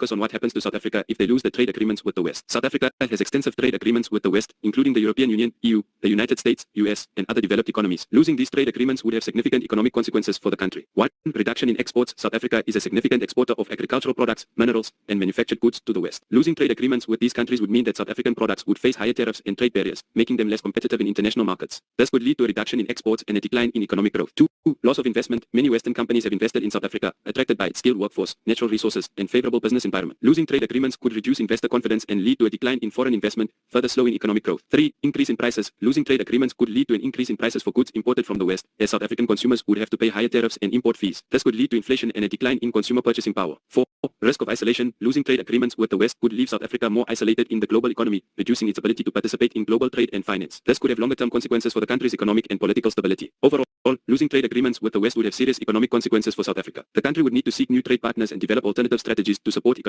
on what happens to South Africa if they lose the trade agreements with the West. South Africa has extensive trade agreements with the West, including the European Union, EU, the United States, US, and other developed economies. Losing these trade agreements would have significant economic consequences for the country. 1. Reduction in exports. South Africa is a significant exporter of agricultural products, minerals, and manufactured goods to the West. Losing trade agreements with these countries would mean that South African products would face higher tariffs and trade barriers, making them less competitive in international markets. This could lead to a reduction in exports and a decline in economic growth. 2. Loss of investment. Many Western companies have invested in South Africa, attracted by its skilled workforce, natural resources, and favorable business environment. Losing trade agreements could reduce investor confidence and lead to a decline in foreign investment, further slowing economic growth. 3. Increase in prices. Losing trade agreements could lead to an increase in prices for goods imported from the West, as South African consumers would have to pay higher tariffs and import fees. This could lead to inflation and a decline in consumer purchasing power. 4. Risk of isolation. Losing trade agreements with the West could leave South Africa more isolated in the global economy, reducing its ability to participate in global trade and finance. This could have longer-term consequences for the country's economic and political stability. Overall, losing trade agreements with the West would have serious economic consequences for South Africa. The country would need to seek new trade partners and develop alternative strategies to support